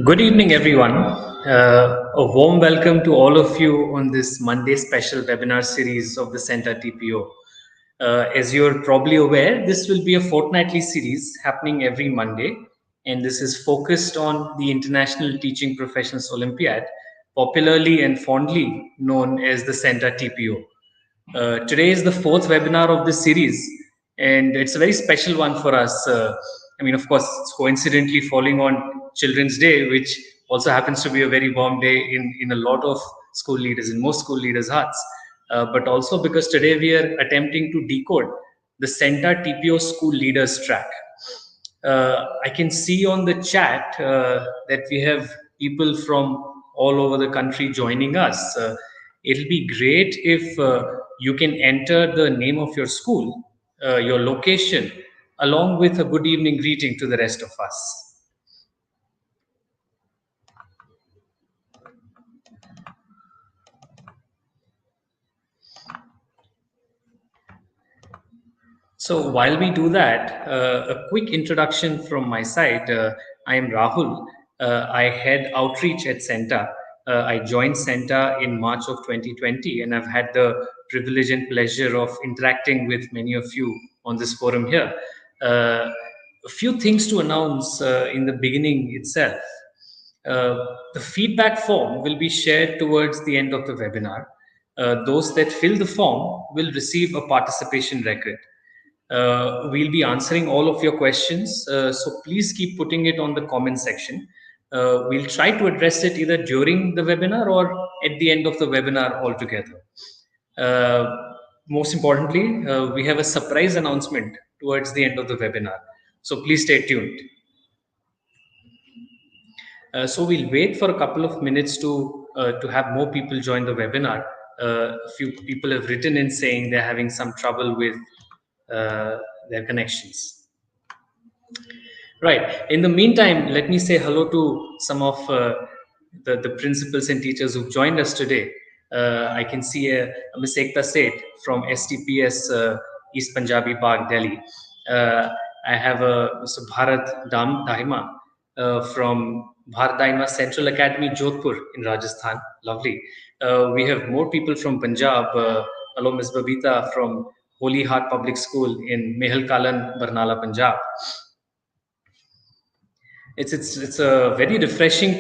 Good evening, everyone. A warm welcome to all of you on this Monday special webinar series of the CENTA TPO. As you're probably aware, this will be a fortnightly series happening every Monday, and this is focused on the International Teaching Professions Olympiad, popularly and fondly known as the CENTA TPO. Today is the fourth webinar of this series, and it's a very special one for us. Of course, it's coincidentally falling on Children's Day, which also happens to be a very warm day in a lot of school leaders, in most school leaders' hearts. But also because today we are attempting to decode the CENTA TPO School Leaders track. I can see on the chat that we have people from all over the country joining us. It'll be great if you can enter the name of your school, your location, along with a good evening greeting to the rest of us. So while we do that, a quick introduction from my side. I am Rahul. I head outreach at CENTA. I joined CENTA in March of 2020, and I've had the privilege and pleasure of interacting with many of you on this forum here. A few things to announce in the beginning itself. The feedback form will be shared towards the end of the webinar. Those that fill the form will receive a participation record. We'll be answering all of your questions, so please keep putting it on the comment section. We'll try to address it either during the webinar or at the end of the webinar altogether. Most importantly, we have a surprise announcement towards the end of the webinar, so please stay tuned. So we'll wait for a couple of minutes to have more people join the webinar. A few people have written in saying they're having some trouble with their connections. Right. In the meantime, let me say hello to some of the principals and teachers who've joined us today. I can see Ms. Ekta Seth from STPS East Punjabi Park, Delhi. I have Mr. Bharat Dahima from Bharat Dahima Central Academy, Jodhpur in Rajasthan. Lovely. We have more people from Punjab. Hello, Ms. Babita from Holy Heart Public School in Mehal Kalan, Barnala, Punjab. It's a very refreshing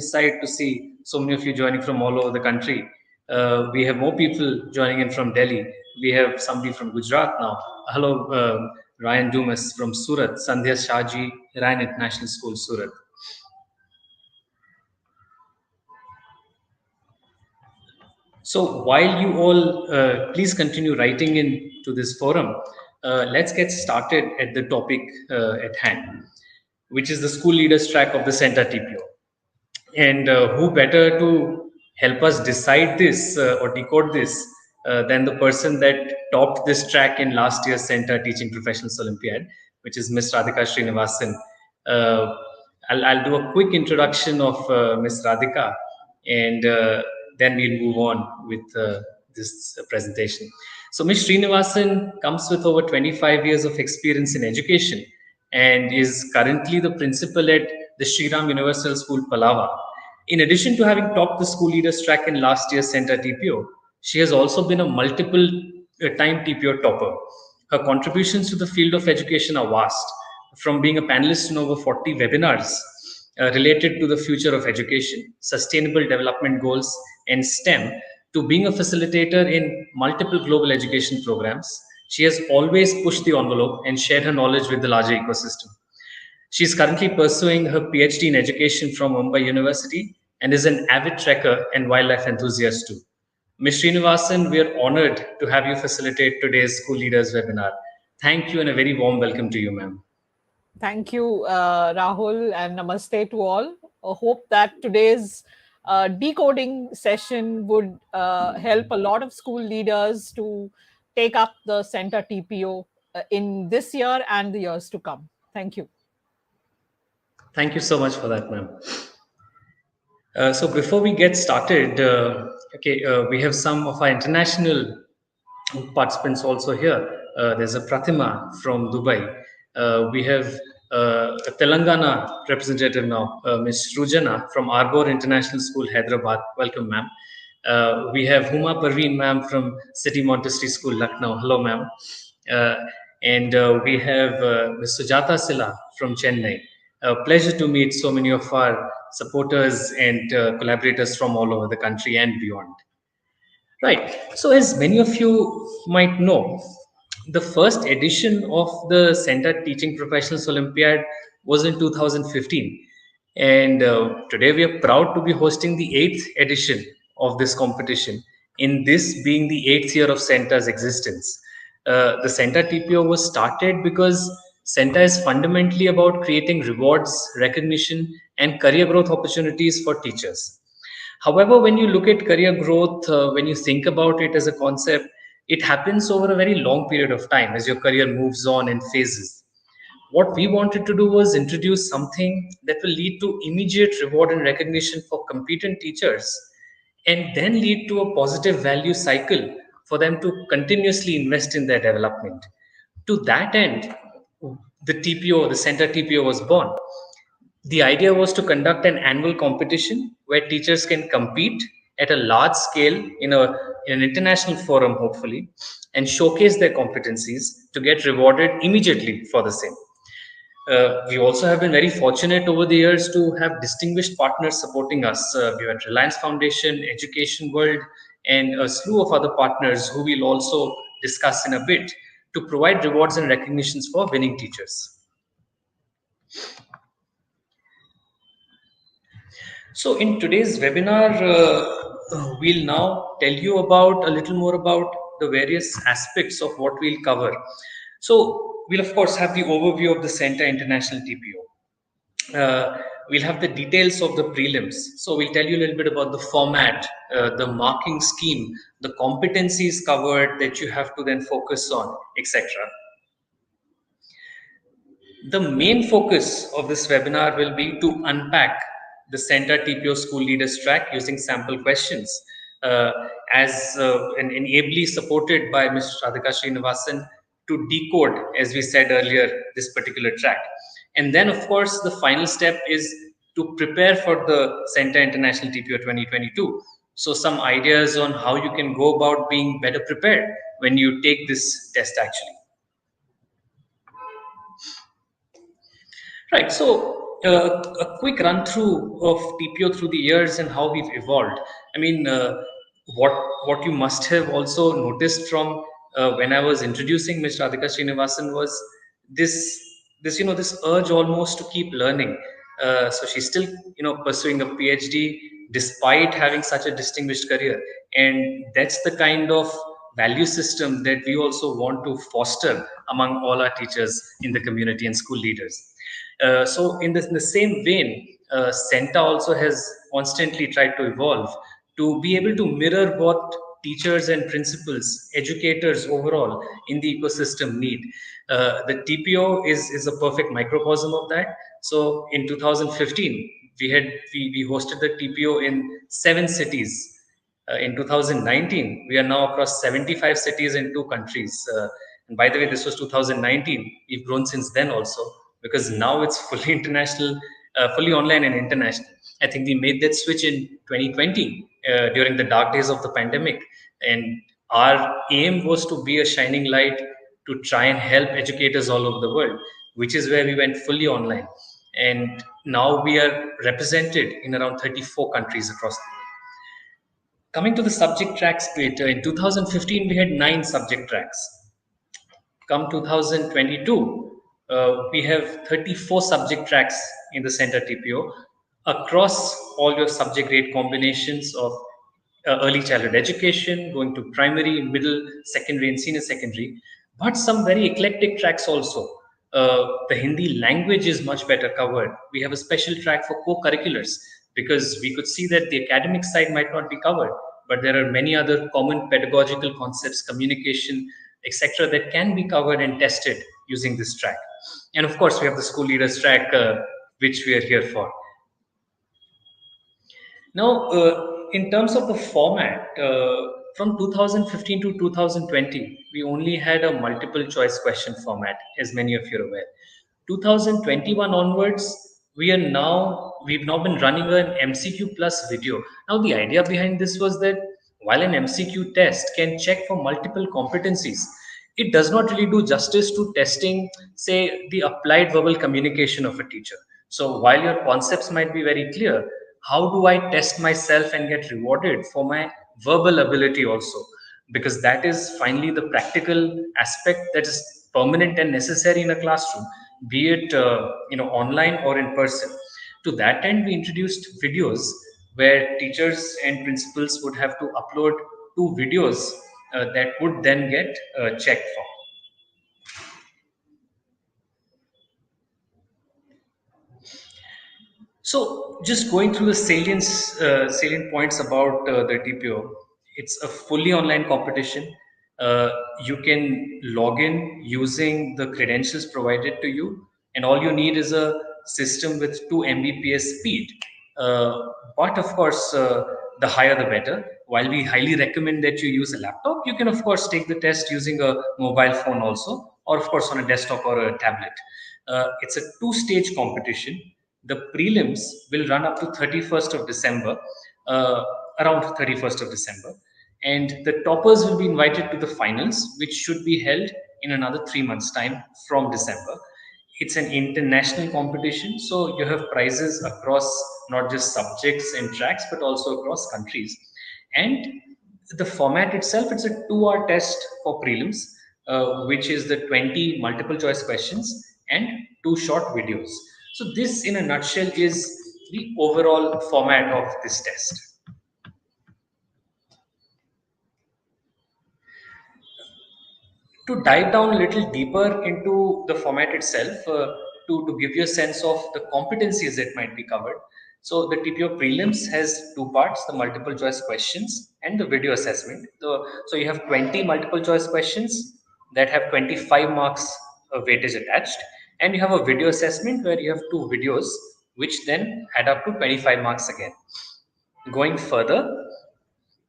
sight to see so many of you joining from all over the country. We have more people joining in from Delhi. We have somebody from Gujarat now. Hello, Ryan Dumas from Surat, Sandhya Shahji, Ryan International School, Surat. So while you all please continue writing in to this forum, let's get started at the topic at hand, which is the school leaders track of the CENTA TPO. And who better to help us decide this or decode this than the person that topped this track in last year's CENTA Teaching Professionals Olympiad, which is Ms. Radhika Srinivasan. I'll do a quick introduction of Ms. Radhika, and then we'll move on with this presentation. So Ms. Srinivasan comes with over 25 years of experience in education and is currently the principal at the Shriram Universal School, Palava. In addition to having topped the school leaders track in last year's CENTA TPO, she has also been a multiple time TPO topper. Her contributions to the field of education are vast, from being a panelist in over 40 webinars related to the future of education, sustainable development goals, and STEM, to being a facilitator in multiple global education programs. She has always pushed the envelope and shared her knowledge with the larger ecosystem. She is currently pursuing her PhD in education from Mumbai University and is an avid trekker and wildlife enthusiast too. Ms. Srinivasan, we are honored to have you facilitate today's School Leaders webinar. Thank you and a very warm welcome to you, ma'am. Thank you, Rahul, and namaste to all. I hope that today's decoding session would help a lot of school leaders to take up the CENTA TPO in this year and the years to come. Thank you. Thank you so much for that, ma'am. So before we get started, we have some of our international participants also here. There's a Pratima from Dubai. We have a Telangana representative now, Ms. Srujana from Arbor International School, Hyderabad. Welcome, ma'am. We have Huma Parveen, ma'am, from City Montessori School, Lucknow. Hello, ma'am. Uh, and we have Ms. Sujata Sila from Chennai. Pleasure to meet so many of our supporters and collaborators from all over the country and beyond. Right. So, as many of you might know, the first edition of the CENTA Teaching Professionals Olympiad was in 2015. And today we are proud to be hosting the eighth edition of this competition, in this being the eighth year of CENTA's existence. The CENTA TPO was started because CENTA is fundamentally about creating rewards, recognition, and career growth opportunities for teachers. However, when you look at career growth, when you think about it as a concept, it happens over a very long period of time as your career moves on in phases. What we wanted to do was introduce something that will lead to immediate reward and recognition for competent teachers and then lead to a positive value cycle for them to continuously invest in their development. To that end, the TPO, the Center TPO was born. The idea was to conduct an annual competition where teachers can compete at a large scale in an international forum, hopefully, and showcase their competencies to get rewarded immediately for the same. We also have been very fortunate over the years to have distinguished partners supporting us. We had Reliance Foundation, Education World, and a slew of other partners who we'll also discuss in a bit to provide rewards and recognitions for winning teachers. So, in today's webinar, we'll now tell you about a little more about the various aspects of what we'll cover. So, we'll of course have the overview of the CENTA International TPO. We'll have the details of the prelims. So, we'll tell you a little bit about the format, the marking scheme, the competencies covered that you have to then focus on, etc. The main focus of this webinar will be to unpack the CENTA TPO School Leaders track using sample questions, uh, and ably supported by Ms. Radhika Srinivasan to decode, as we said earlier, this particular track. And then, of course, the final step is to prepare for the CENTA International TPO 2022. So, some ideas on how you can go about being better prepared when you take this test actually. Right. So, a quick run through of TPO through the years and how we've evolved. I mean, what what you must have also noticed from when I was introducing Ms. Radhika Srinivasan was this this urge almost to keep learning. So she's still pursuing a PhD despite having such a distinguished career, and that's the kind of value system that we also want to foster among all our teachers in the community and school leaders. So, in the same vein, CENTA also has constantly tried to evolve to be able to mirror what teachers and principals, educators overall in the ecosystem need. The TPO is a perfect microcosm of that. So, in 2015, we hosted the TPO in 7 cities. In 2019, we are now across 75 cities in 2 countries. And by the way, this was 2019. We've grown since then also because now it's fully international, fully online and international. I think we made that switch in 2020 during the dark days of the pandemic. And our aim was to be a shining light to try and help educators all over the world, which is where we went fully online. And now we are represented in around 34 countries across the world. Coming to the subject tracks bit, in 2015 we had 9 subject tracks. Come 2022, we have 34 subject tracks in the CENTA TPO across all your subject grade combinations of early childhood education, going to primary, middle, secondary, and senior secondary, but some very eclectic tracks also. The Hindi language is much better covered. We have a special track for co-curriculars because we could see that the academic side might not be covered, but there are many other common pedagogical concepts, communication, etc., that can be covered and tested using this track. And of course, we have the school leaders track, which we are here for. Now, in terms of the format, from 2015 to 2020, we only had a multiple choice question format, as many of you are aware. 2021 onwards, we've now been running an MCQ plus video. Now the idea behind this was that while an MCQ test can check for multiple competencies, it does not really do justice to testing, say, the applied verbal communication of a teacher. So while your concepts might be very clear, how do I test myself and get rewarded for my verbal ability also? Because that is finally the practical aspect that is permanent and necessary in a classroom, be it online or in person. To that end, we introduced videos where teachers and principals would have to upload two videos that would then get checked for. So, just going through the salient points about the TPO, it's a fully online competition. You can log in using the credentials provided to you, and all you need is a system with 2 Mbps speed. But of course, the higher the better. While we highly recommend that you use a laptop, you can of course take the test using a mobile phone also, or of course on a desktop or a tablet. It's a two-stage competition. The prelims will run up to 31st of December, around 31st of December, and the toppers will be invited to the finals, which should be held in another 3 months' time from December. It's an international competition, so you have prizes across not just subjects and tracks, but also across countries. And the format itself, it's a 2 hour test for prelims, which is the 20 multiple choice questions and two short videos. So, this in a nutshell is the overall format of this test. To dive down a little deeper into the format itself, to give you a sense of the competencies that might be covered. So, the TPO prelims has two parts, the multiple choice questions and the video assessment. So, you have 20 multiple choice questions that have 25 marks weightage attached, and you have a video assessment where you have two videos which then add up to 25 marks again. Going further,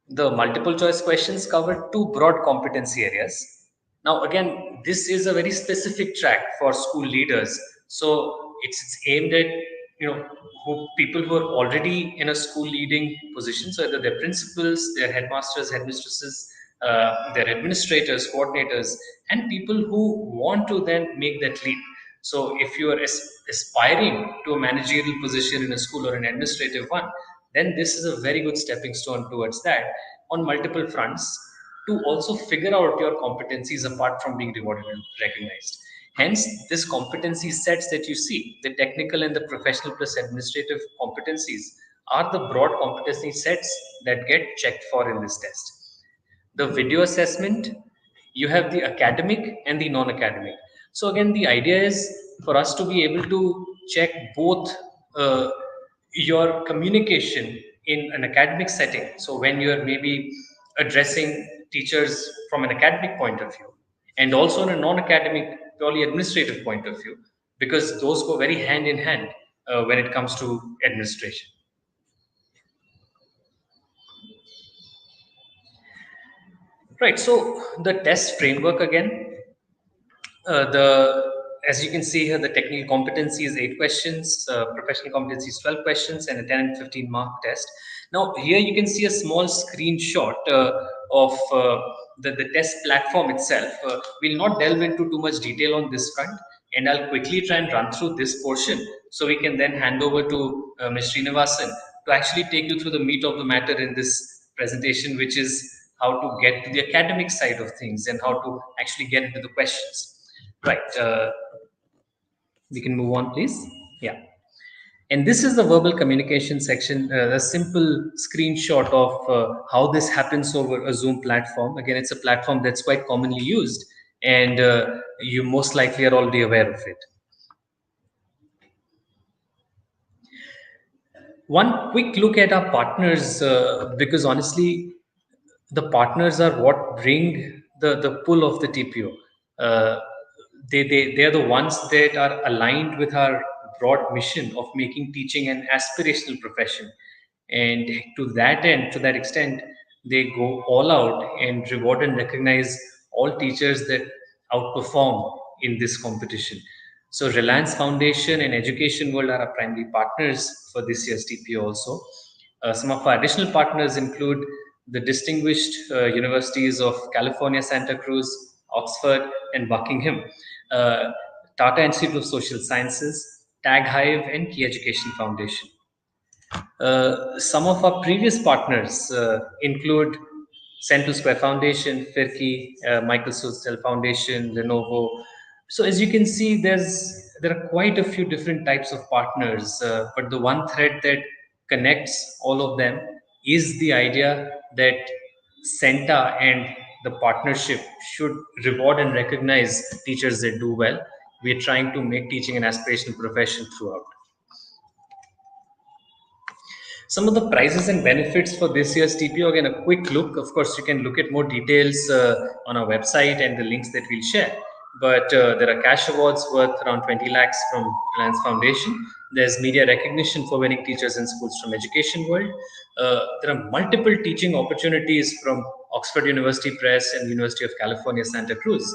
the multiple choice questions cover two broad competency areas. Now, again, this is a very specific track for school leaders. So it's aimed at people who are already in a school leading position. So either they're principals, they're headmasters, headmistresses, they're administrators, coordinators, and people who want to then make that leap. So if you are aspiring to a managerial position in a school or an administrative one, then this is a very good stepping stone towards that on multiple fronts, to also figure out your competencies apart from being rewarded and recognized. Hence, this competency sets that you see, the technical and the professional plus administrative competencies, are the broad competency sets that get checked for in this test. The video assessment, you have the academic and the non-academic. So again, the idea is for us to be able to check both your communication in an academic setting. So when you're maybe addressing teachers from an academic point of view, and also in a non-academic, purely administrative point of view, because those go very hand in hand when it comes to administration. Right. So the test framework again, the as you can see here, the technical competency is 8 questions, professional competency is 12 questions, and a 10 and 15 mark test. Now here you can see a small screenshot of the test platform itself. We'll not delve into too much detail on this front, and I'll quickly try and run through this portion so we can then hand over to Ms. Srinivasan to actually take you through the meat of the matter in this presentation, which is how to get to the academic side of things and how to actually get into the questions. Right. We can move on, please. Yeah. And this is the verbal communication section, a simple screenshot of how this happens over a Zoom platform. Again, it's a platform that's quite commonly used, and you most likely are already aware of it. One quick look at our partners, because honestly, the partners are what bring the pull of the TPO. They are the ones that are aligned with our broad mission of making teaching an aspirational profession. And to that end, to that extent, they go all out and reward and recognize all teachers that outperform in this competition. So Reliance Foundation and Education World are our primary partners for this year's TPO also. Some of our additional partners include the distinguished universities of California, Santa Cruz, Oxford, and Buckingham, uh, Tata Institute of Social Sciences, Tag Hive, and Key Education Foundation. Some of our previous partners include Central Square Foundation, Firki, Michael Sustel Foundation, Lenovo. So as you can see, there are quite a few different types of partners, but the one thread that connects all of them is the idea that CENTA and the partnership should reward and recognize teachers that do well. We are trying to make teaching an aspirational profession throughout. Some of the prizes and benefits for this year's TPO, again, a quick look. Of course, you can look at more details on our website and the links that we'll share. But there are cash awards worth around 20 lakhs from Reliance Foundation. There's media recognition for winning teachers in schools from Education World. There are multiple teaching opportunities from Oxford University Press and University of California, Santa Cruz.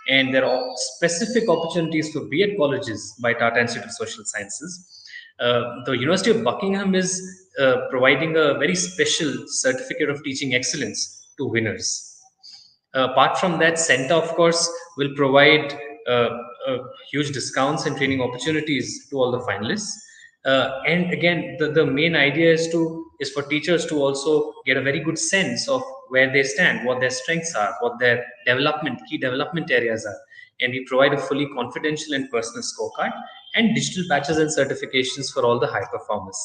And there are specific opportunities for B.Ed colleges by Tata Institute of Social Sciences. The University of Buckingham is providing a very special certificate of teaching excellence to winners. Apart from that, CENTA, of course, will provide uh, huge discounts and training opportunities to all the finalists. And again, the main idea is for teachers to also get a very good sense of where they stand, what their strengths are, what their key development areas are. And we provide a fully confidential and personal scorecard and digital badges and certifications for all the high performers.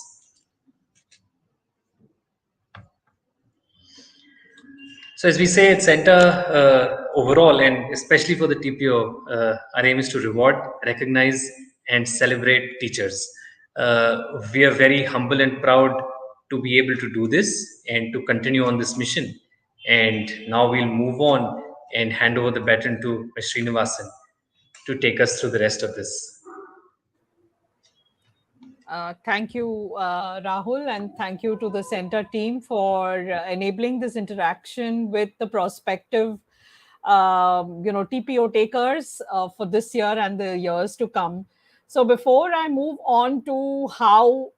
So as we say at CENTA, overall, and especially for the TPO, our aim is to reward, recognize, and celebrate teachers. We are very humble and proud to be able to do this and to continue on this mission. And now we'll move on and hand over the baton to Srinivasan to take us through the rest of this. Thank you, Rahul, and thank you to the center team for enabling this interaction with the prospective, TPO takers for this year and the years to come. So before I move on to how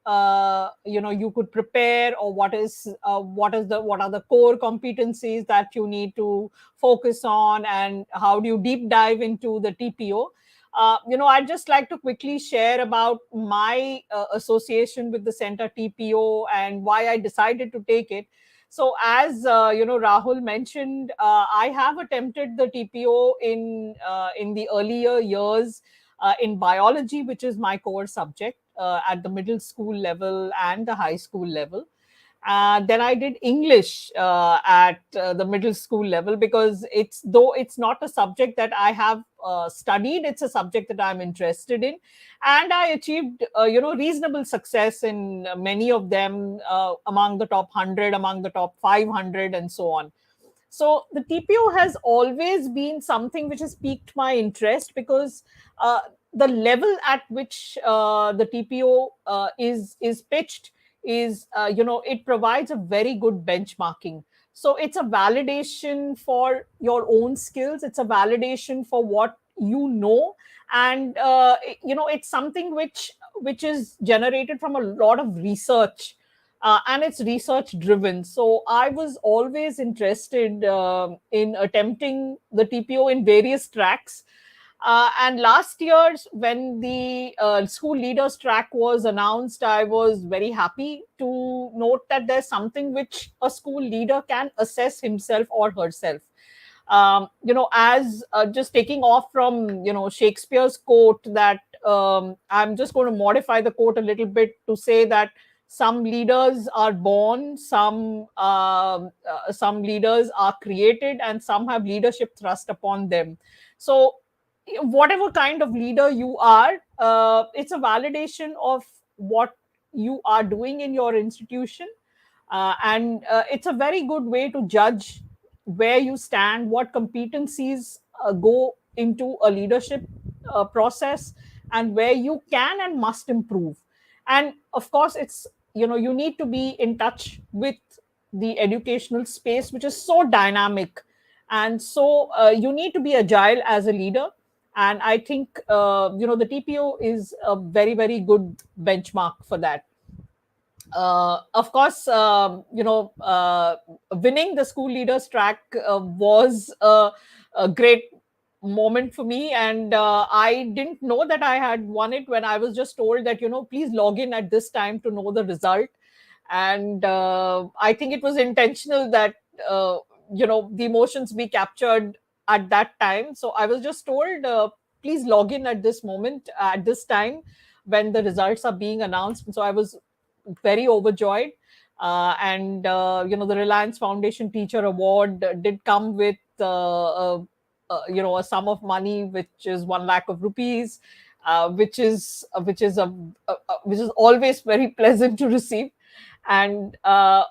you could prepare, or what are the core competencies that you need to focus on, and how do you deep dive into the TPO. I'd just like to quickly share about my association with the Center TPO and why I decided to take it. So, as Rahul mentioned, I have attempted the TPO in the earlier years in biology, which is my core subject at the middle school level and the high school level. Then I did English at the middle school level, because though it's not a subject that I have studied, it's a subject that I'm interested in, and I achieved reasonable success in many of them, among the top 100, among the top 500, and so on. So the TPO has always been something which has piqued my interest, because the level at which the TPO is pitched is, it provides a very good benchmarking. So it's a validation for your own skills. It's a validation for what you know, and it's something which is generated from a lot of research, and it's research driven. So I was always interested in attempting the TPO in various tracks. And last year, when the school leaders track was announced, I was very happy to note that there's something which a school leader can assess himself or herself. As just taking off from Shakespeare's quote, that I'm just going to modify the quote a little bit to say that some leaders are born, some leaders are created, and some have leadership thrust upon them. So whatever kind of leader you are, it's a validation of what you are doing in your institution, and it's a very good way to judge where you stand, what competencies go into a leadership process, and where you can and must improve. And of course, it's you need to be in touch with the educational space, which is so dynamic, and so you need to be agile as a leader. And I think the TPO is a very, very good benchmark for that. Of course, winning the school leaders track was a great moment for me, and I didn't know that I had won it when I was just told that, please log in at this time to know the result. And I think it was intentional that the emotions be captured at that time. So I was just told, please log in at this moment, at this time, when the results are being announced. And so I was very overjoyed. And the Reliance Foundation Teacher Award did come with a sum of money, which is 1 lakh of rupees, which is always very pleasant to receive. And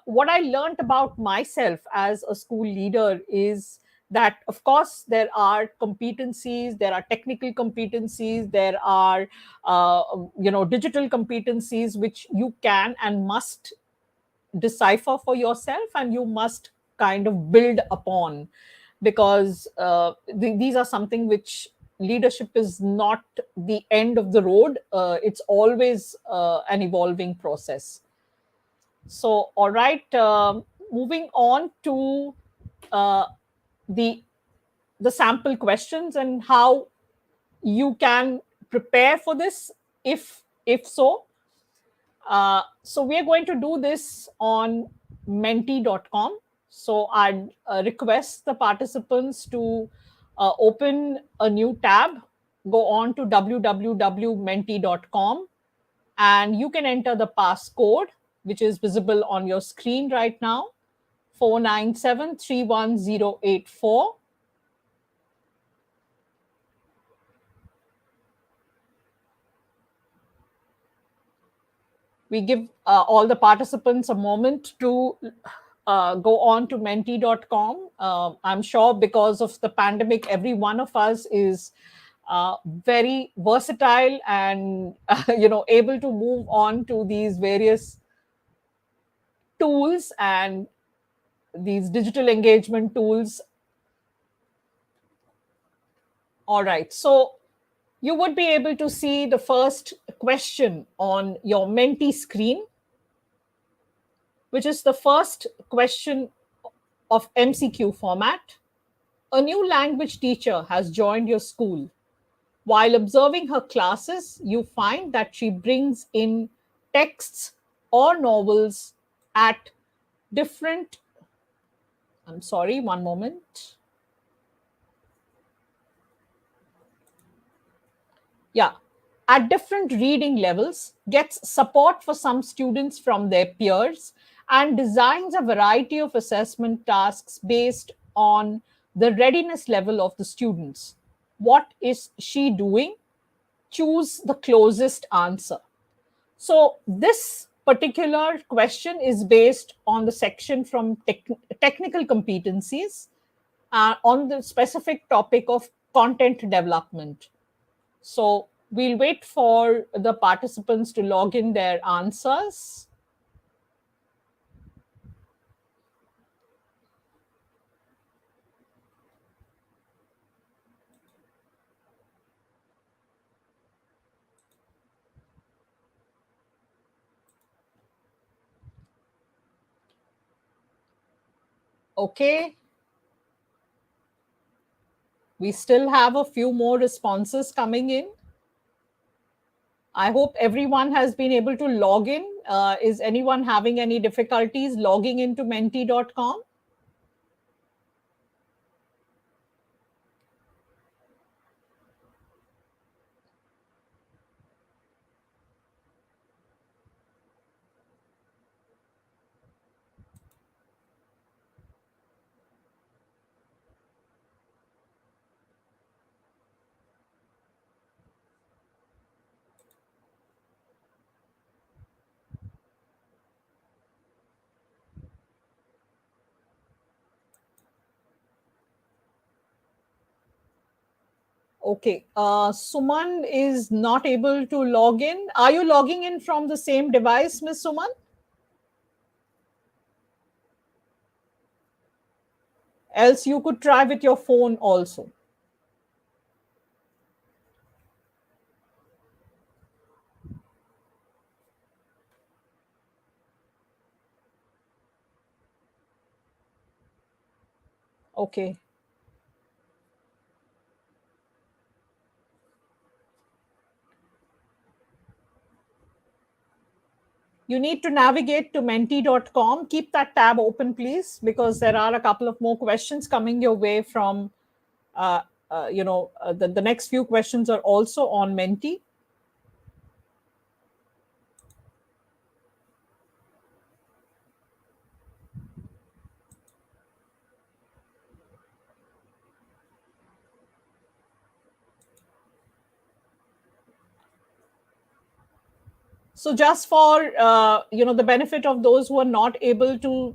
what I learned about myself as a school leader is that, of course, there are competencies, there are technical competencies, there are digital competencies which you can and must decipher for yourself, and you must kind of build upon, because these are something which leadership is not the end of the road. It's always an evolving process. So, all right, moving on to uh, the the sample questions and how you can prepare for this, if so. So we are going to do this on menti.com. So I'd request the participants to open a new tab, go on to www.menti.com, and you can enter the passcode, which is visible on your screen right now, 497318084. We give all the participants a moment to go on to menti.com. I'm sure because of the pandemic, every one of us is very versatile and able to move on to these various tools and these digital engagement tools. All right, so you would be able to see the first question on your Menti screen, which is the first question of MCQ format. A new language teacher has joined your school. While observing her classes, you find that she brings in texts or novels at different, I'm sorry, one moment. Yeah, at different reading levels, gets support for some students from their peers, and designs a variety of assessment tasks based on the readiness level of the students. What is she doing? Choose the closest answer. So, this particular question is based on the section from technical competencies on the specific topic of content development. So we'll wait for the participants to log in their answers. Okay, we still have a few more responses coming in. I hope everyone has been able to log in. Is anyone having any difficulties logging into menti.com? Okay, Suman is not able to log in. Are you logging in from the same device, Miss Suman? Else you could try with your phone also. Okay. You need to navigate to menti.com. Keep that tab open, please, because there are a couple of more questions coming your way from, the next few questions are also on Menti. So just for the benefit of those who are not able to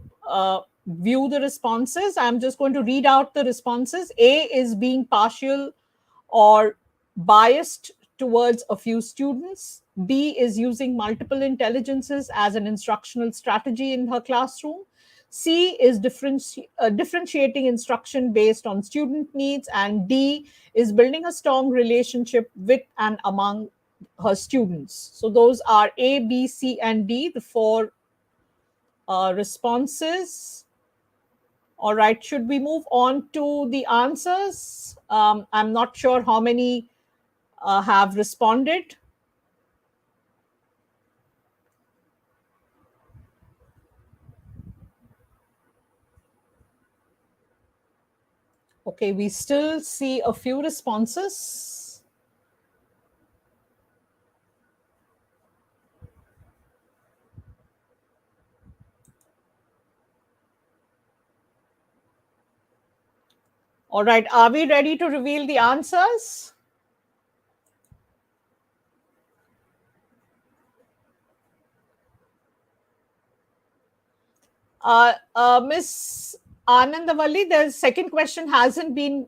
view the responses, I'm just going to read out the responses. A is being partial or biased towards a few students. B is using multiple intelligences as an instructional strategy in her classroom. C is differentiating instruction based on student needs. And D is building a strong relationship with and among her students. So those are A, B, C, and D, the four responses. All right, should we move on to the answers? I'm not sure how many have responded. Okay, we still see a few responses. All right, are we ready to reveal the answers? Miss Anandavalli, the second question hasn't been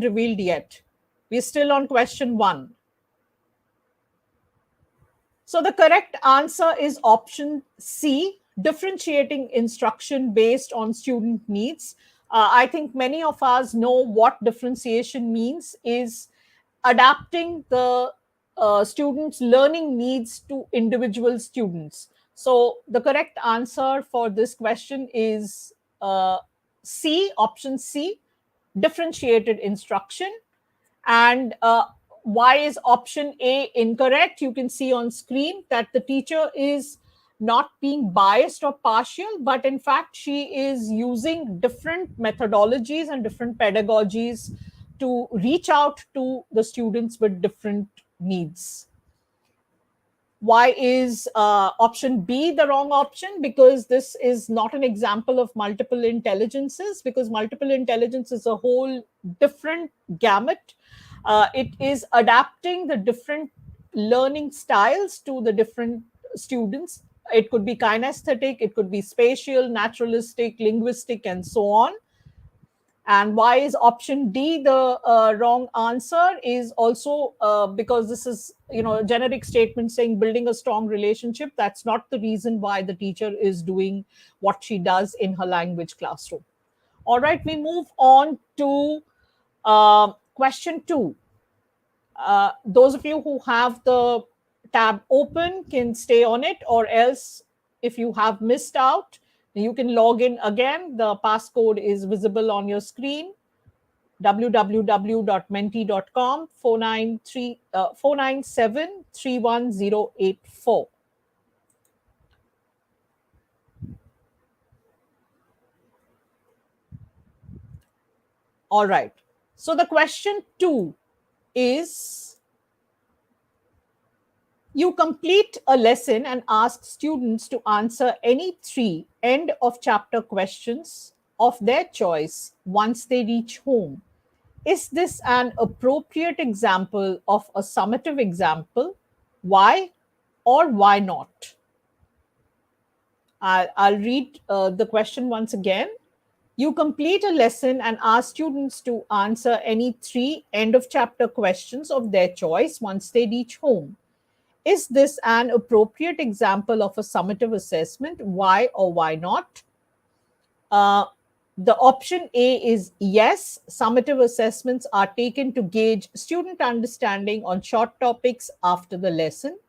revealed yet. We're still on question one. So the correct answer is option C, differentiating instruction based on student needs. I think many of us know what differentiation means is adapting the students' learning needs to individual students. So the correct answer for this question is C, option C, differentiated instruction. And why is option A incorrect? You can see on screen that the teacher is not being biased or partial, but in fact, she is using different methodologies and different pedagogies to reach out to the students with different needs. Why is option B the wrong option? Because this is not an example of multiple intelligences, because multiple intelligence is a whole different gamut. It is adapting the different learning styles to the different students. It could be kinesthetic, it could be spatial, naturalistic, linguistic, and so on. And why is option D the wrong answer is also because this is, a generic statement saying building a strong relationship. That's not the reason why the teacher is doing what she does in her language classroom. All right, we move on to question two. Those of you who have the tab open can stay on it, or else if you have missed out, you can log in again. The passcode is visible on your screen, www.menti.com 497 31084. All right. So the question two is, you complete a lesson and ask students to answer any three end of chapter questions of their choice once they reach home. Is this an appropriate example of a summative example? Why or why not? I'll read the question once again. You complete a lesson and ask students to answer any three end of chapter questions of their choice once they reach home. Is this an appropriate example of a summative assessment? Why or why not? Uh, the option A is yes, summative assessments are taken to gauge student understanding on short topics after the lesson.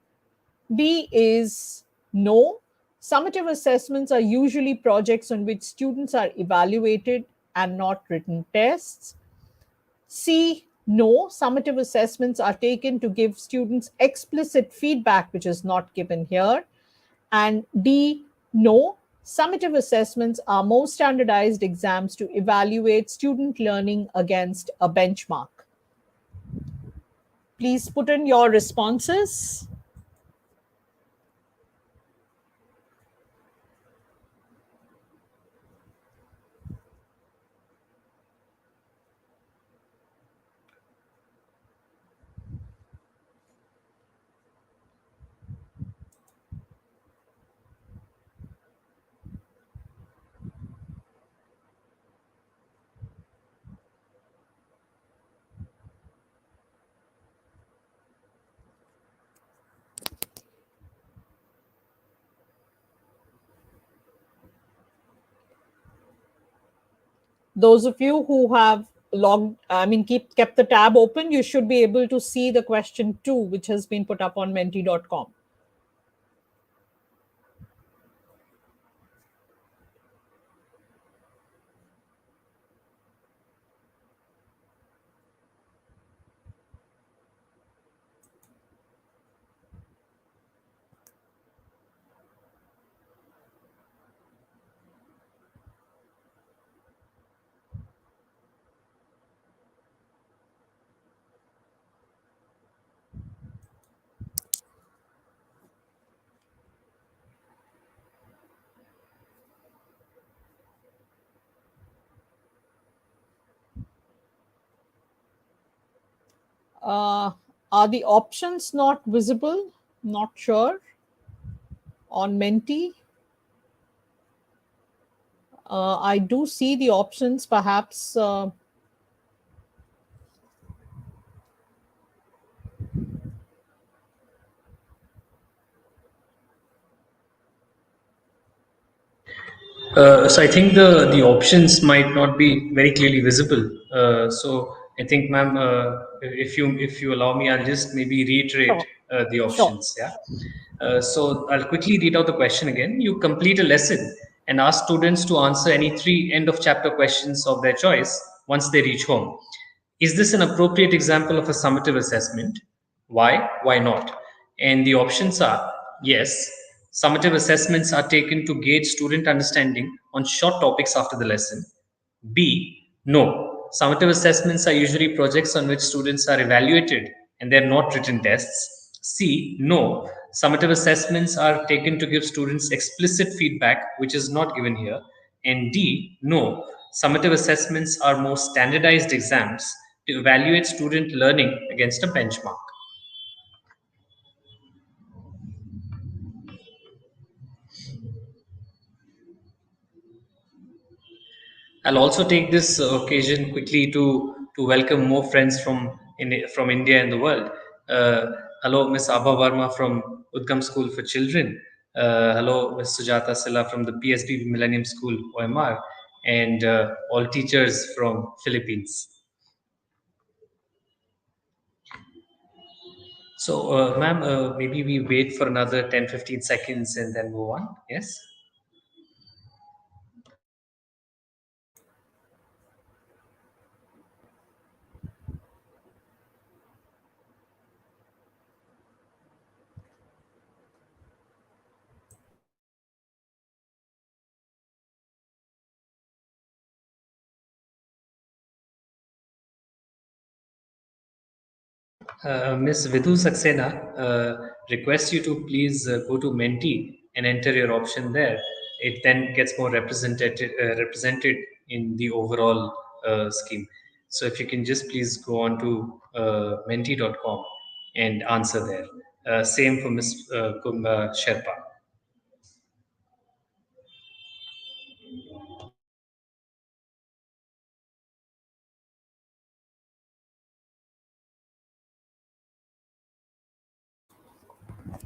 B is no, summative assessments are usually projects on which students are evaluated and not written tests. C, no, summative assessments are taken to give students explicit feedback, which is not given here. And D, no, summative assessments are more standardized exams to evaluate student learning against a benchmark. Please put in your responses. Those of you who have kept the tab open, you should be able to see the question 2, which has been put up on menti.com. Uh, are the options not visible? Not sure. On Menti, I do see the options, perhaps. So I think the options might not be very clearly visible. So I think, ma'am, if you allow me, I'll just maybe reiterate Sure, the sure. options. Yeah. So I'll quickly read out the question again. You complete a lesson and ask students to answer any three end of chapter questions of their choice once they reach home. Is this an appropriate example of a summative assessment? Why? Why not? And the options are yes, summative assessments are taken to gauge student understanding on short topics after the lesson. B, no. Summative assessments are usually projects on which students are evaluated and they're not written tests. C, no. Summative assessments are taken to give students explicit feedback, which is not given here. And D, no. Summative assessments are more standardized exams to evaluate student learning against a benchmark. I'll also take this occasion quickly to welcome more friends from India and the world. Uh, Hello, Ms. Abha Verma from Udgam School for Children. Hello, Ms. Sujata Silla from the PSB Millennium School, OMR, and all teachers from Philippines. So, ma'am, maybe we wait for another 10-15 seconds and then move on. Yes? Ms. Vidhu Saxena requests you to please go to Menti and enter your option there. It then gets more represented in the overall scheme. So if you can just please go on to menti.com and answer there. Same for Ms. Sherpa.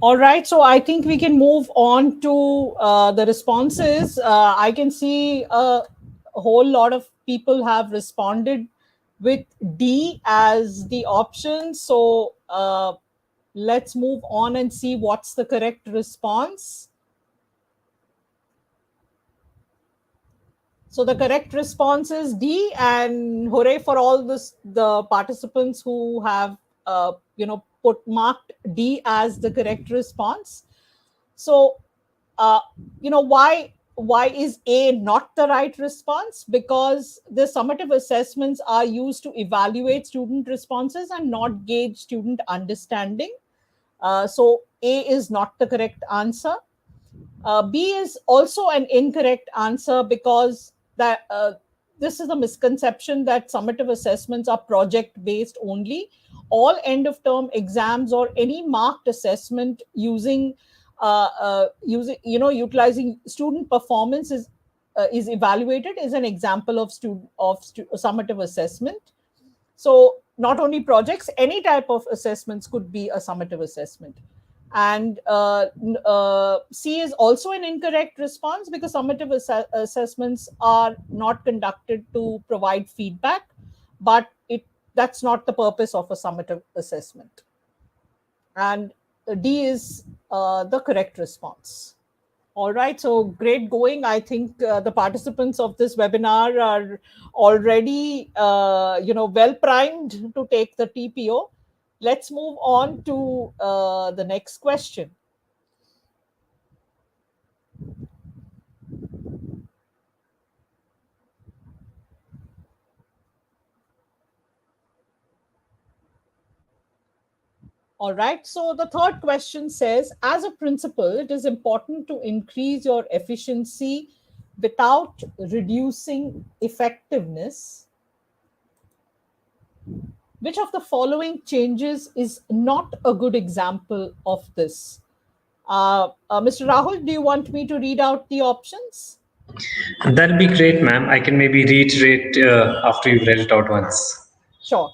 All right, so I think we can move on to the responses. I can see a whole lot of people have responded with D as the option. So let's move on and see what's the correct response. So the correct response is D, and hooray for all the participants who have put marked D as the correct response. So uh, why is A not the right response? Because the summative assessments are used to evaluate student responses and not gauge student understanding. So A is not the correct answer. B is also an incorrect answer because that this is a misconception that summative assessments are project based only. All end of term exams or any marked assessment using utilizing student performance is evaluated is an example of summative assessment. So not only projects, any type of assessments could be a summative assessment. And C is also an incorrect response because summative assessments are not conducted to provide feedback, but that's not the purpose of a summative assessment. And D is the correct response. All right, so great going. I think the participants of this webinar are already, well primed to take the TPO. Let's move on to the next question. All right, so the third question says, as a principal, it is important to increase your efficiency without reducing effectiveness. Which of the following changes is not a good example of this? Mr. Rahul, do you want me to read out the options? That'll be great, ma'am. I can maybe reiterate after you've read it out once. Sure.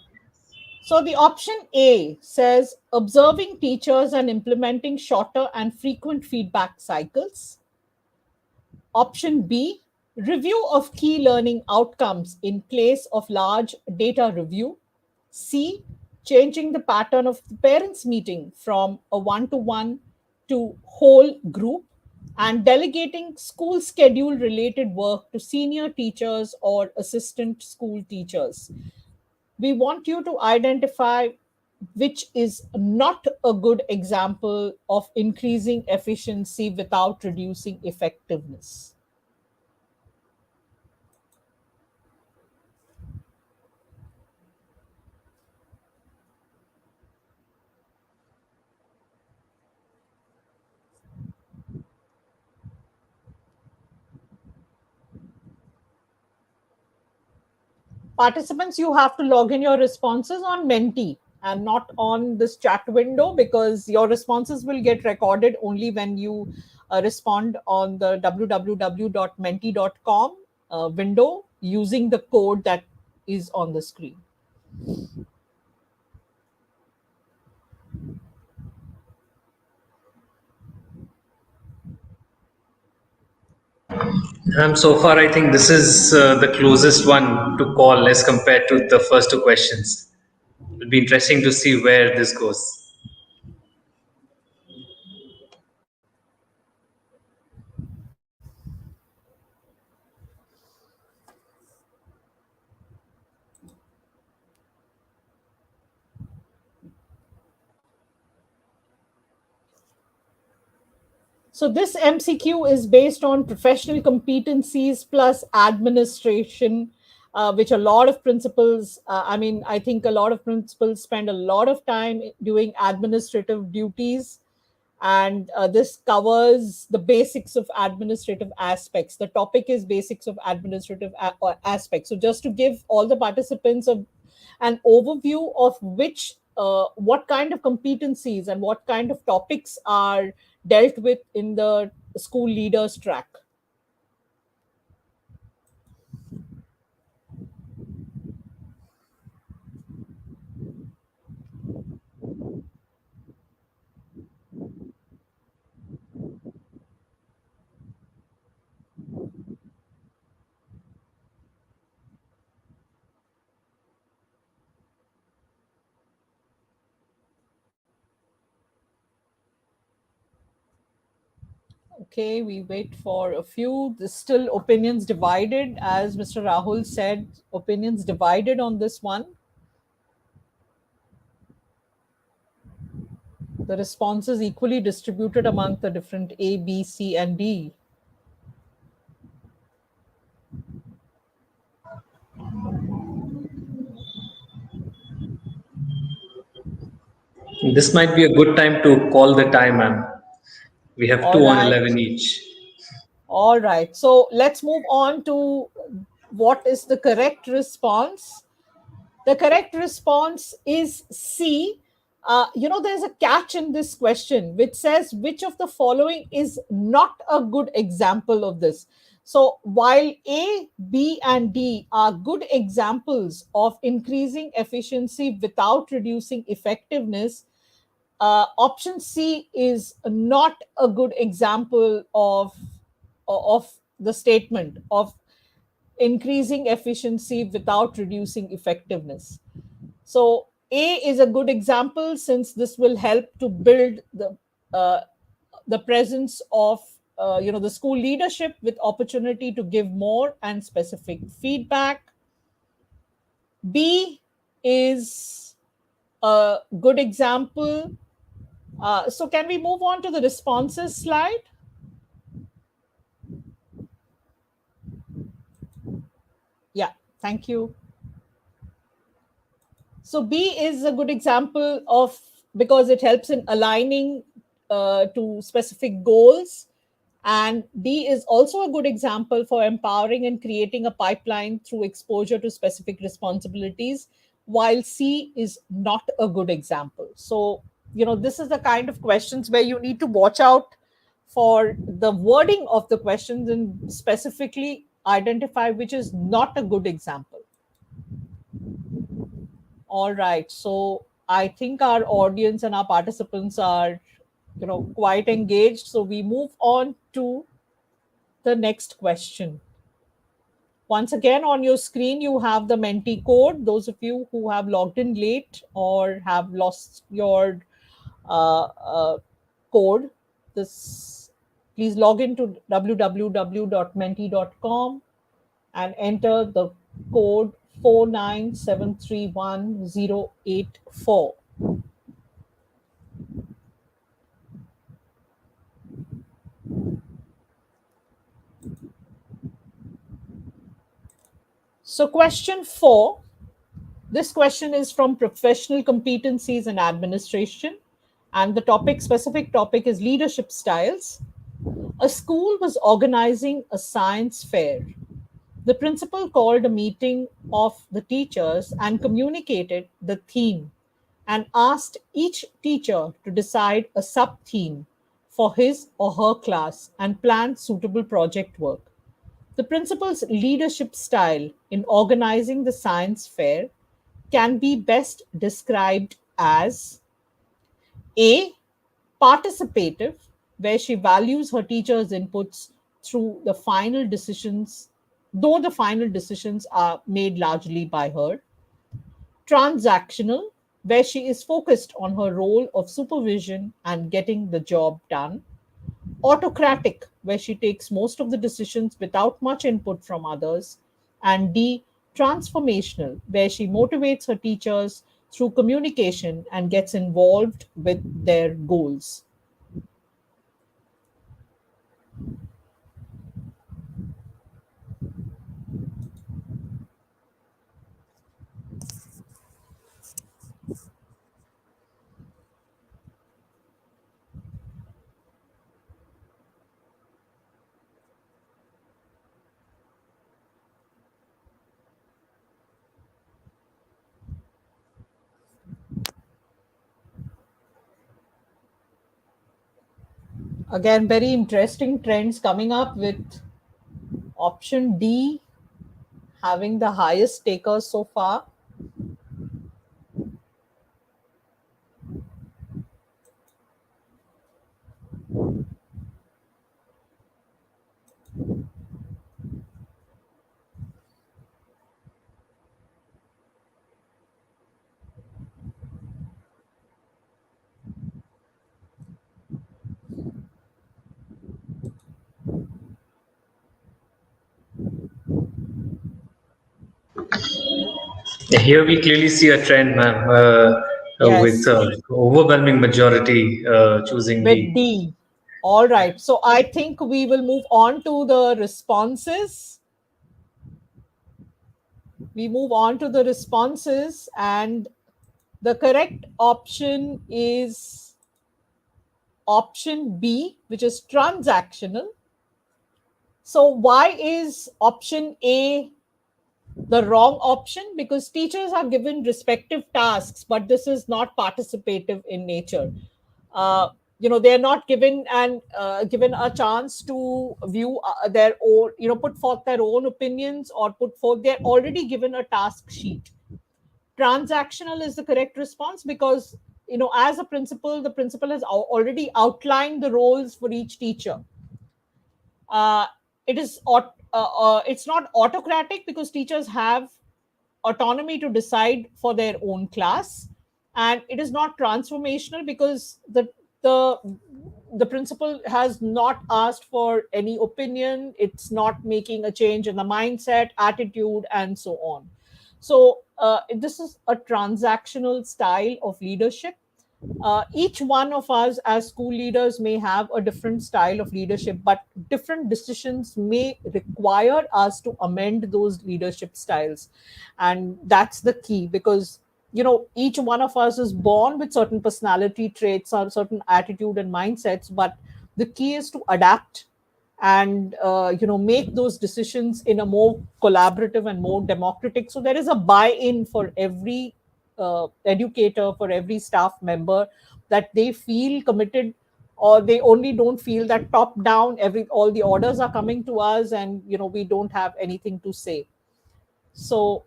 So the option A says observing teachers and implementing shorter and frequent feedback cycles. Option B, review of key learning outcomes in place of large data review. C, changing the pattern of the parents' meeting from a one to one to whole group, and delegating school schedule related work to senior teachers or assistant school teachers. We want you to identify which is not a good example of increasing efficiency without reducing effectiveness. Participants, you have to log in your responses on Menti and not on this chat window, because your responses will get recorded only when you respond on the www.menti.com window using the code that is on the screen. So far, I think this is the closest one to call as compared to the first two questions. It'll be interesting to see where this goes. So this MCQ is based on professional competencies plus administration, which a lot of principals, I think a lot of principals spend a lot of time doing administrative duties. And this covers the basics of administrative aspects. The topic is basics of administrative aspects. So just to give all the participants an overview of which what kind of competencies and what kind of topics are dealt with in the school leaders track. Okay, we wait for a few. There's still opinions divided, as Mr. Rahul said, opinions divided on this one. The responses equally distributed among the different A, B, C, and D. This might be a good time to call the time, ma'am. We have All two on right. 11 each. All right. So let's move on to what is the correct response. The correct response is C. There's a catch in this question which says which of the following is not a good example of this. So while A, B, and D are good examples of increasing efficiency without reducing effectiveness, option C is not a good example of the statement of increasing efficiency without reducing effectiveness. So A is a good example since this will help to build uh, the presence of the school leadership with opportunity to give more and specific feedback. B is a good example. So can we move on to the responses slide? Yeah, thank you. So B is a good example of, because it helps in aligning to specific goals. And D is also a good example for empowering and creating a pipeline through exposure to specific responsibilities, while C is not a good example. So, this is the kind of questions where you need to watch out for the wording of the questions and specifically identify which is not a good example. All right. So I think our audience and our participants are, quite engaged. So we move on to the next question. Once again, on your screen, you have the Menti code. Those of you who have logged in late or have lost your code, this please log into www.menti.com and enter the code 49731 084. So, question 4, this question is from professional competencies and administration, and the specific topic is leadership styles. A school was organizing a science fair. The principal called a meeting of the teachers and communicated the theme and asked each teacher to decide a sub theme for his or her class and plan suitable project work. The principal's leadership style in organizing the science fair can be best described as A. Participative, where she values her teachers' inputs through the final decisions, though the final decisions are made largely by her. Transactional, where she is focused on her role of supervision and getting the job done. Autocratic, where she takes most of the decisions without much input from others. And D. Transformational, where she motivates her teachers through communication and gets involved with their goals. Again, very interesting trends coming up with option D having the highest takers so far. Yeah, here we clearly see a trend, ma'am, with Yes, overwhelming majority choosing with D. D. All right. So I think we will move on to the responses. We move on to the responses, and the correct option is option B, which is transactional. So, why is option A the wrong option? Because teachers are given respective tasks, but this is not participative in nature. uh, they're not given a chance to view their own, put forth their own opinions, or put forth, they're already given a task sheet. Transactional is the correct response, because as a principal, the principal has already outlined the roles for each teacher. uh, it's not autocratic, because teachers have autonomy to decide for their own class. And it is not transformational, because the the principal has not asked for any opinion. It's not making a change in the mindset, attitude, and so on. So this is a transactional style of leadership. Each one of us as school leaders may have a different style of leadership, but different decisions may require us to amend those leadership styles. And that's the key, because each one of us is born with certain personality traits or certain attitude and mindsets, but the key is to adapt and make those decisions in a more collaborative and more democratic, so there is a buy-in for every educator, for every staff member, that they feel committed, or they only don't feel that top down every all the orders are coming to us, and we don't have anything to say. So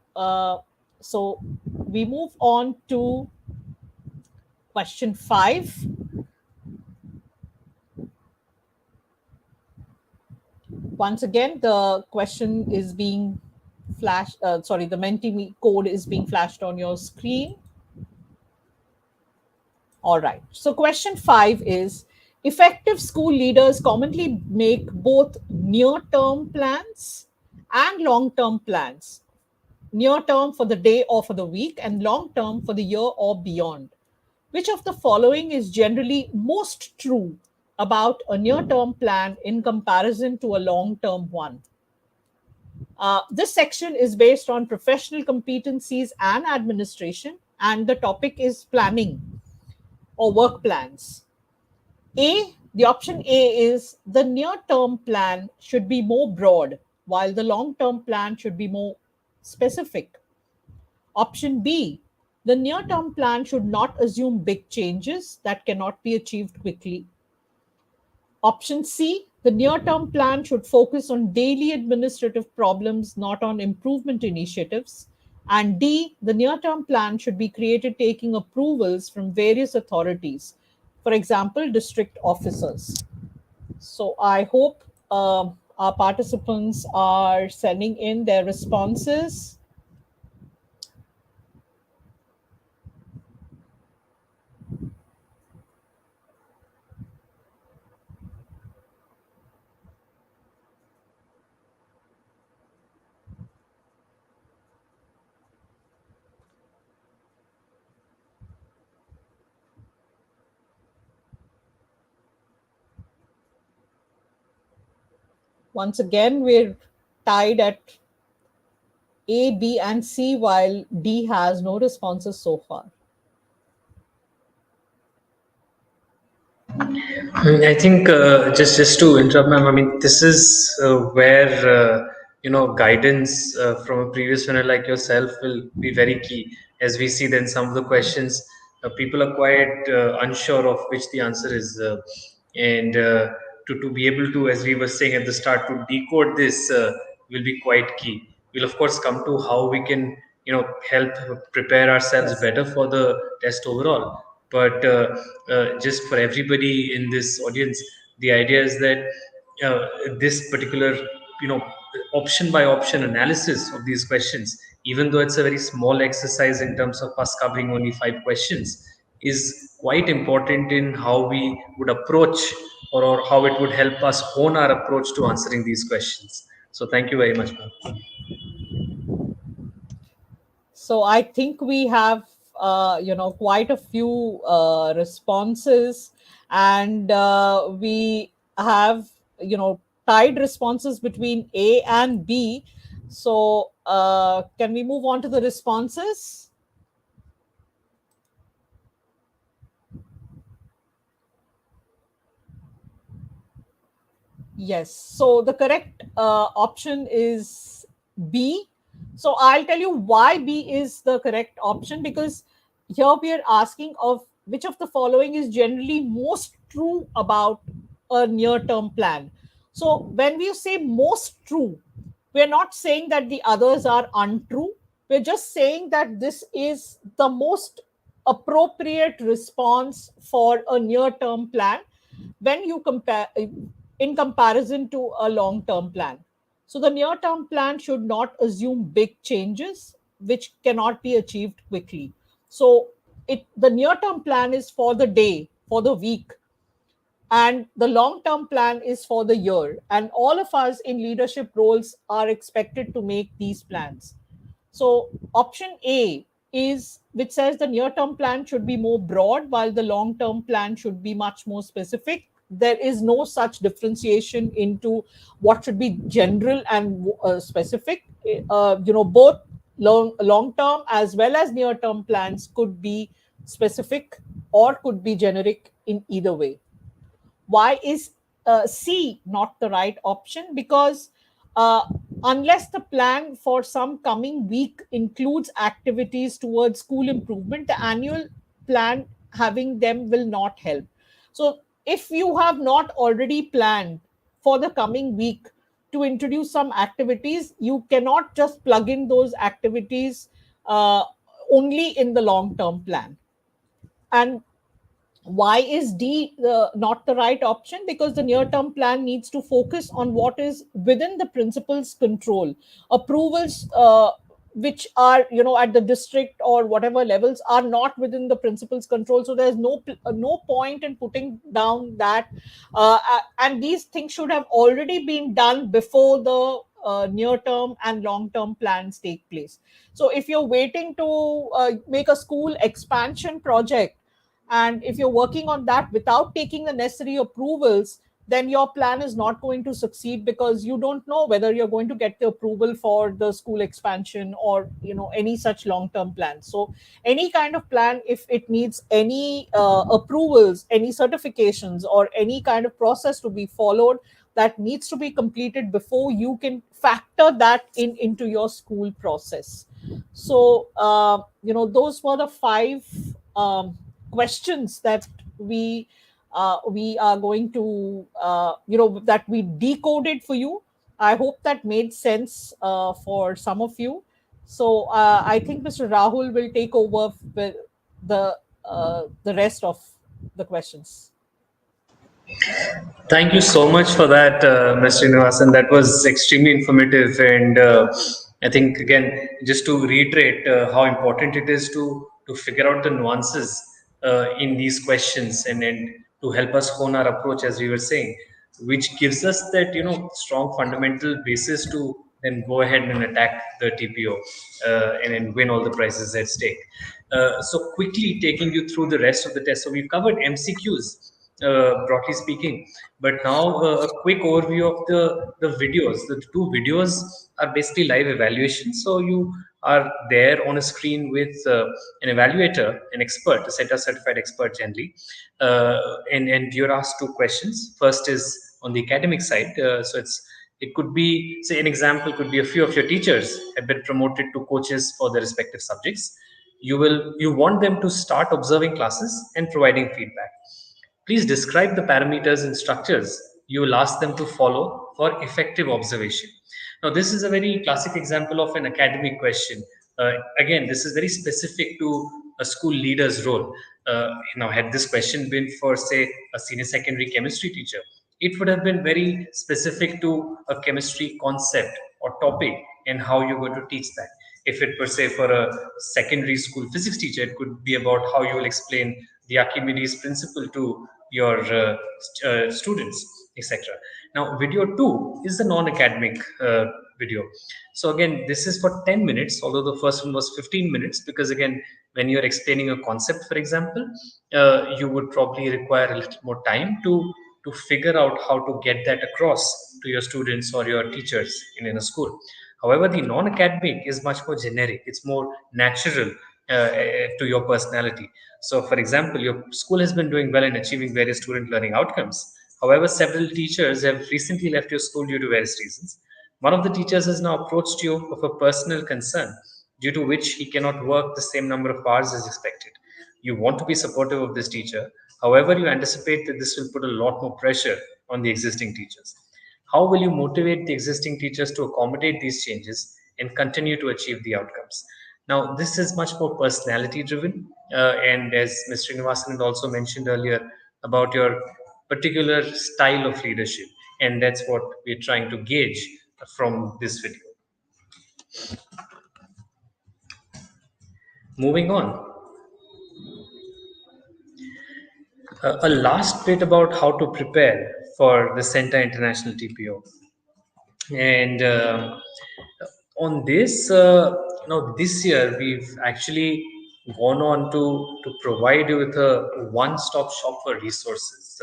we move on to question 5. Once again, the question is being flashed, sorry, the Mentimeter code is being flashed on your screen. All right. So, question 5 is, effective school leaders commonly make both near term plans and long term plans. Near term for the day or for the week, and long term for the year or beyond. Which of the following is generally most true about a near term plan in comparison to a long term one? This section is based on professional competencies and administration, and the topic is planning or work plans. The option A is, the near term plan should be more broad, while the long term plan should be more specific. Option B, the near term plan should not assume big changes that cannot be achieved quickly. Option C, the near term plan should focus on daily administrative problems, not on improvement initiatives. And D, the near term plan should be created taking approvals from various authorities, for example, district officers. So I hope our participants are sending in their responses. Once again, we're tied at A, B, and C, while D has no responses so far. I think just to interrupt, ma'am. I mean, this is where guidance from a previous winner like yourself will be very key. As we see, then some of the questions people are quite unsure of which the answer is, and to be able to, as we were saying at the start, to decode this will be quite key. We'll of course come to how we can help prepare ourselves Yes. better for the test overall. But just for everybody in this audience, the idea is that this particular option by option analysis of these questions, even though it's a very small exercise in terms of us covering only 5 questions, is quite important in how we would approach, or how it would help us hone our approach to answering these questions. So thank you very much, ma'am. So I think we have, quite a few responses, and we have, tied responses between A and B. So can we move on to the responses? Yes. So the correct option is B. So I'll tell you why B is the correct option, because here we are asking of which of the following is generally most true about a near term plan. So when we say most true, we're not saying that the others are untrue. We're just saying that this is the most appropriate response for a near term plan when you compare in comparison to a long term plan. So the near term plan should not assume big changes which cannot be achieved quickly. So the near term plan is for the day, for the week, and the long term plan is for the year. And all of us in leadership roles are expected to make these plans. So option A is, which says the near term plan should be more broad while the long term plan should be much more specific. There is no such differentiation into what should be general and specific. Both long term as well as near term plans could be specific or could be generic in either way. Why is C not the right option? Because uh, unless the plan for some coming week includes activities towards school improvement, the annual plan having them will not help. So, if you have not already planned for the coming week to introduce some activities, you cannot just plug in those activities only in the long term plan. And why is D not the right option? Because the near term plan needs to focus on what is within the principal's control. Approvals, which are, at the district or whatever levels, are not within the principal's control. So there's no point in putting down that. And these things should have already been done before the near term and long term plans take place. So if you're waiting to make a school expansion project, and if you're working on that without taking the necessary approvals, then your plan is not going to succeed, because you don't know whether you're going to get the approval for the school expansion or any such long term plan. So any kind of plan, if it needs any approvals, any certifications, or any kind of process to be followed, that needs to be completed before you can factor that into your school process. So those were the five questions that we are going to that we decoded for you. I hope that made sense for some of you. So I think Mr. Rahul will take over with the rest of the questions. Thank you so much for that, Mr. Srinivasan. That was extremely informative. And I think, again, just to reiterate how important it is to figure out the nuances in these questions, and to help us hone our approach, as we were saying, which gives us that, strong fundamental basis to then go ahead and attack the TPO and win all the prizes at stake. So, quickly taking you through the rest of the test. So, we've covered MCQs, broadly speaking. But now a quick overview of the videos. The two videos are basically live evaluations. So you are there on a screen with an evaluator, an expert, a CENTA certified expert generally, and you're asked two questions. First is on the academic side. It could be, say, an example could be a few of your teachers have been promoted to coaches for their respective subjects. You want them to start observing classes and providing feedback. Please describe the parameters and structures you will ask them to follow for effective observation. Now, this is a very classic example of an academic question. Again, this is very specific to a school leader's role. Had this question been for, say, a senior secondary chemistry teacher, it would have been very specific to a chemistry concept or topic and how you're going to teach that. If it were, say, for a secondary school physics teacher, it could be about how you will explain the Archimedes principle to your students, etc. Now, video 2 is the non-academic video. So again, this is for 10 minutes, although the first one was 15 minutes, because again, when you're explaining a concept, for example, you would probably require a little more time to figure out how to get that across to your students or your teachers in a school. However, the non-academic is much more generic. It's more natural to your personality. So, for example, your school has been doing well in achieving various student learning outcomes. However, several teachers have recently left your school due to various reasons. One of the teachers has now approached you of a personal concern due to which he cannot work the same number of hours as expected. You want to be supportive of this teacher. However, you anticipate that this will put a lot more pressure on the existing teachers. How will you motivate the existing teachers to accommodate these changes and continue to achieve the outcomes? Now, this is much more personality driven. And as Mr. Srinivasan had also mentioned earlier about your particular style of leadership. And that's what we're trying to gauge from this video. Moving on, a last bit about how to prepare for the CENTA International TPO. And on this, this year we've actually gone on to provide you with a one-stop shop for resources,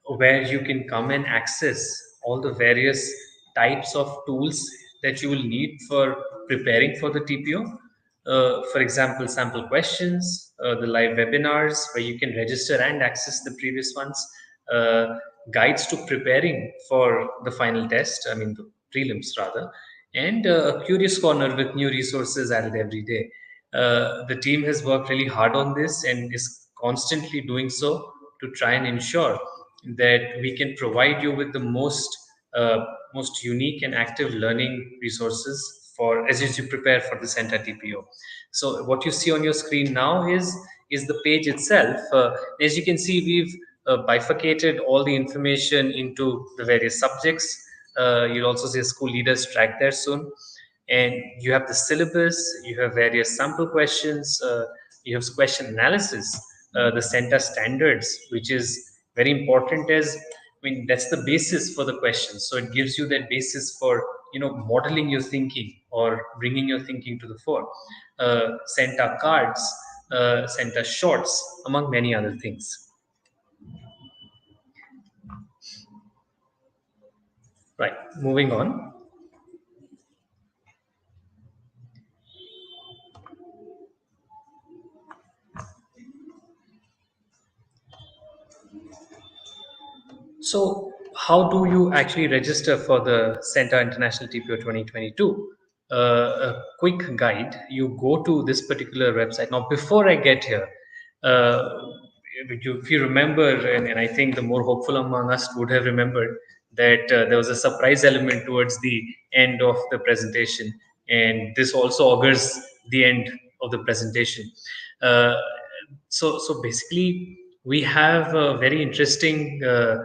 where you can come and access all the various types of tools that you will need for preparing for the TPO. For example, sample questions, the live webinars where you can register and access the previous ones, guides to preparing for the final test, I mean, the prelims rather, and a curious corner with new resources added every day. The team has worked really hard on this and is constantly doing so to try and ensure that we can provide you with the most unique and active learning resources for as you prepare for the CENTA TPO. So what you see on your screen now is the page itself. As you can see, we've bifurcated all the information into the various subjects. You'll also see a school leaders track there soon. And you have the syllabus, you have various sample questions, you have question analysis, the CENTA standards, which is very important as I mean that's the basis for the questions. So it gives you that basis for modeling your thinking or bringing your thinking to the fore. CENTA cards, CENTA shorts, among many other things. Right, moving on. So, how do you actually register for the CENTA International TPO 2022? A quick guide. You go to this particular website. Now, before I get here, uh, if you remember, and I think the more hopeful among us would have remembered that there was a surprise element towards the end of the presentation, and this also augurs the end of the presentation. Uh, so basically, we have a very interesting uh,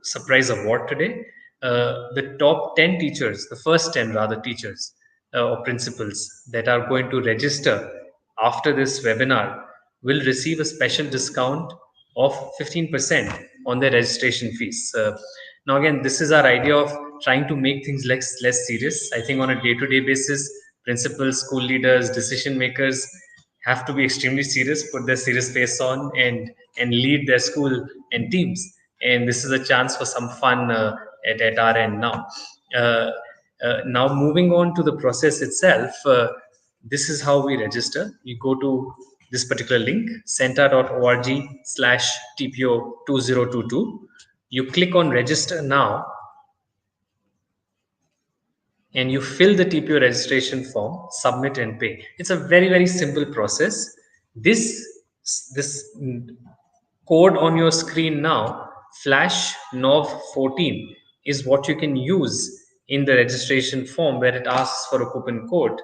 surprise award today. The top 10 teachers, the first 10 rather teachers or principals that are going to register after this webinar will receive a special discount of 15% on their registration fees. Now, again, this is our idea of trying to make things less serious. I think on a day-to-day basis, principals, school leaders, decision makers have to be extremely serious, put their serious face on, and lead their school and teams. And this is a chance for some fun at our end now. Now, moving on to the process itself, this is how we register. You go to this particular link, centa.org/TPO2022. You click on register now and you fill the TPO registration form, submit and pay. It's a very simple process. This code on your screen now, flash nov 14, is what you can use in the registration form where it asks for a coupon code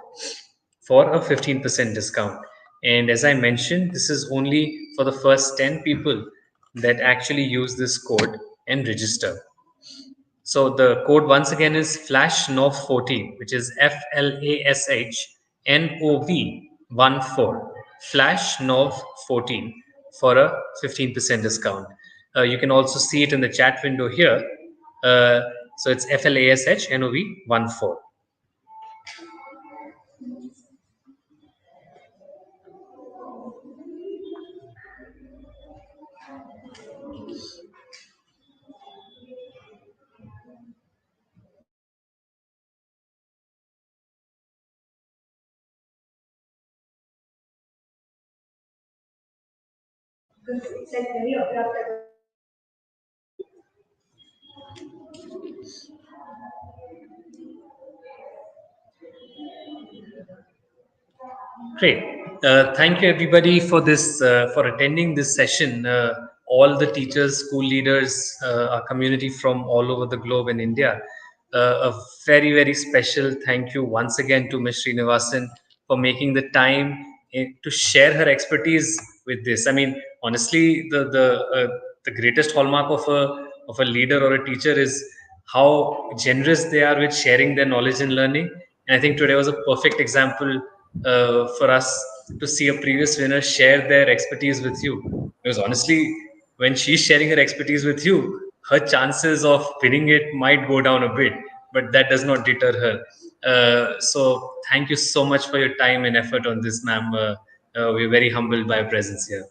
for a 15% discount. And as I mentioned, this is only for the first 10 people that actually use this code and register. So the code once again is FLASHNOV14, which is FLASHNOV14, FLASHNOV14 for a 15% discount. You can also see it in the chat window here. So it's FLASHNOV 14. Great. Thank you, everybody, for this for attending this session. All the teachers, school leaders, our community from all over the globe in India. A very special thank you once again to Ms. Srinivasan for making the time to share her expertise with this. I mean, honestly, the greatest hallmark of a leader or a teacher is how generous they are with sharing their knowledge and learning. And I think today was a perfect example for us to see a previous winner share their expertise with you. Because honestly, when she's sharing her expertise with you, her chances of winning it might go down a bit, but that does not deter her. So thank you so much for your time and effort on this, ma'am. We're very humbled by your presence here.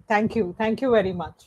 Thank you. Thank you very much.